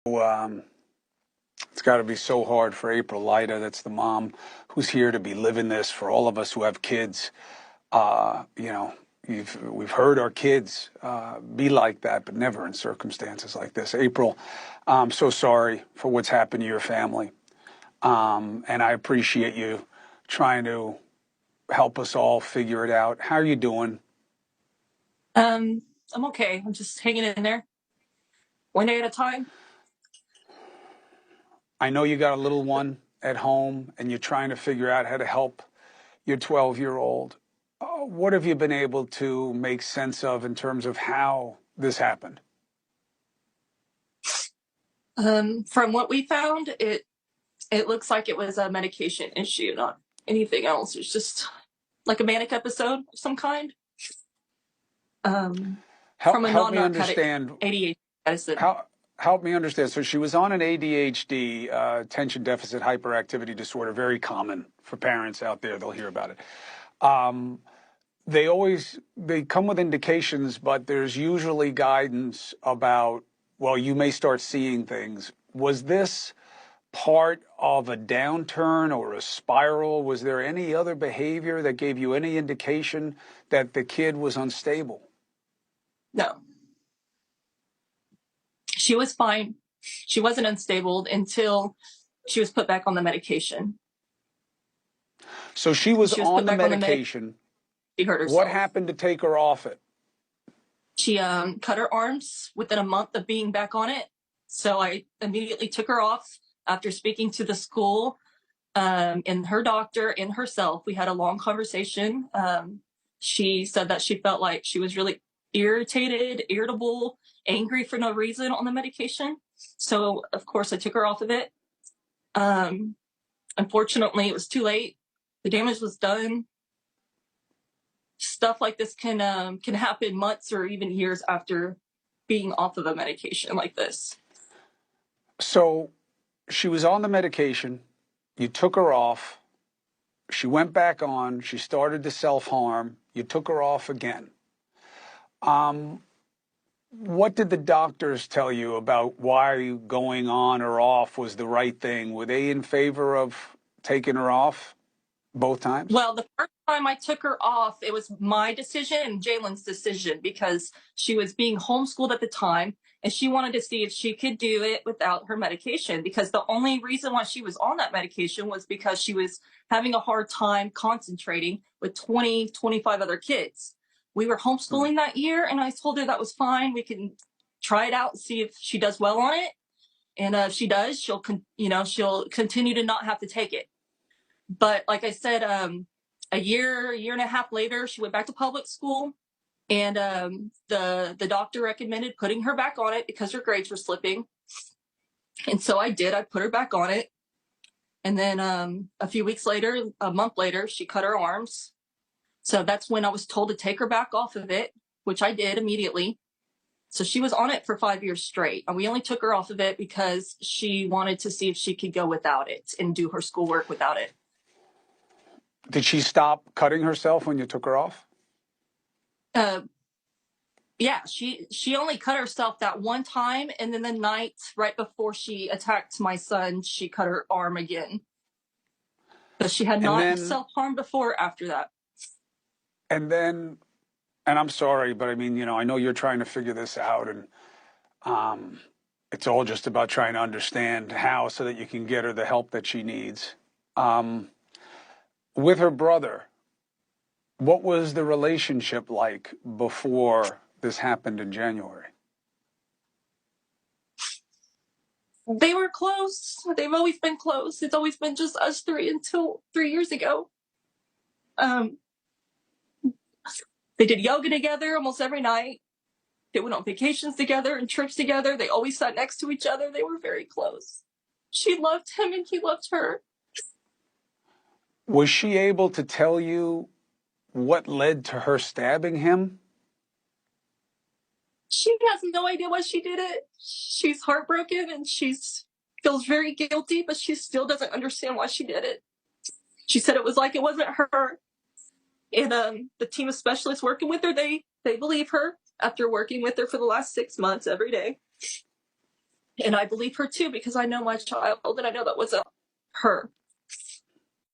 Um, it's got to be so hard for April Lyda. That's the mom who's here to be living this for all of us who have kids. You know, we've heard our kids be like that, but never in circumstances like this. April, I'm so sorry for what's happened to your family. And I appreciate you trying to help us all figure it out. How are you doing? I'm okay. I'm just hanging in there, one day at a time. I know you got a little one at home and you're trying to figure out how to help your 12-year-old. What have you been able to make sense of in terms of how this happened? From what we found, it looks like it was a medication issue, not anything else. It's just like a manic episode of some kind. From a Help me non-narcotic understand ADHD medicine. how help me understand. So she was on an ADHD, attention deficit hyperactivity disorder, very common for parents out there. They'll hear about it. Um, they come with indications, but there's usually guidance about, well, you may start seeing things. Was this part of a downturn or a spiral? Was there any other behavior that gave you any indication that the kid was unstable? No, she was fine. She wasn't unstable until she was put back on the medication. So she was She was on put the back on the medication. medication. She hurt What herself. happened to take her off it? She cut her arms within a month of being back on it. So I immediately took her off after speaking to the school and her doctor and herself. We had a long conversation. She said that she felt like she was really irritable, angry for no reason on the medication. So, of course, I took her off of it. Unfortunately, it was too late. The damage was done. Stuff like this can happen months or even years after being off of a medication like this. So she was on the medication. You took her off. She went back on. She started to self-harm. You took her off again. What did the doctors tell you about why going on or off was the right thing? Were they in favor of taking her off both times? Well, the first time I took her off, it was my decision and Jalen's decision because she was being homeschooled at the time and she wanted to see if she could do it without her medication because the only reason why she was on that medication was because she was having a hard time concentrating with 20, 25 other kids. We were homeschooling that year and I told her that was fine. We can try it out and see if she does well on it. And if she does, she'll continue to not have to take it. But like I said, a year and a half later, she went back to public school, and the doctor recommended putting her back on it because her grades were slipping. And so I did. I put her back on it, and then a few weeks later, a month later, she cut her arms. So that's when I was told to take her back off of it, which I did immediately. So she was on it for 5 years straight. And we only took her off of it because she wanted to see if she could go without it and do her schoolwork without it. Did she stop cutting herself when you took her off? Yeah, she only cut herself that one time, and then the night right before she attacked my son, she cut her arm again. But she had And not then, self-harmed before after that. and then, and I'm sorry, but I mean, I know you're trying to figure this out, and it's all just about trying to understand how so that you can get her the help that she needs. With her brother, what was the relationship like before this happened in January? They were close. They've always been close. It's always been just us three until 3 years ago. They did yoga together almost every night. They went on vacations together and trips together. They always sat next to each other. They were very close. She loved him and he loved her. Was she able to tell you what led to her stabbing him? She has no idea why she did it. She's heartbroken and feels very guilty, but she still doesn't understand why she did it. She said it was like it wasn't her. And the team of specialists working with her, they believe her after working with her for the last 6 months every day. And I believe her too, because I know my child and I know that wasn't her.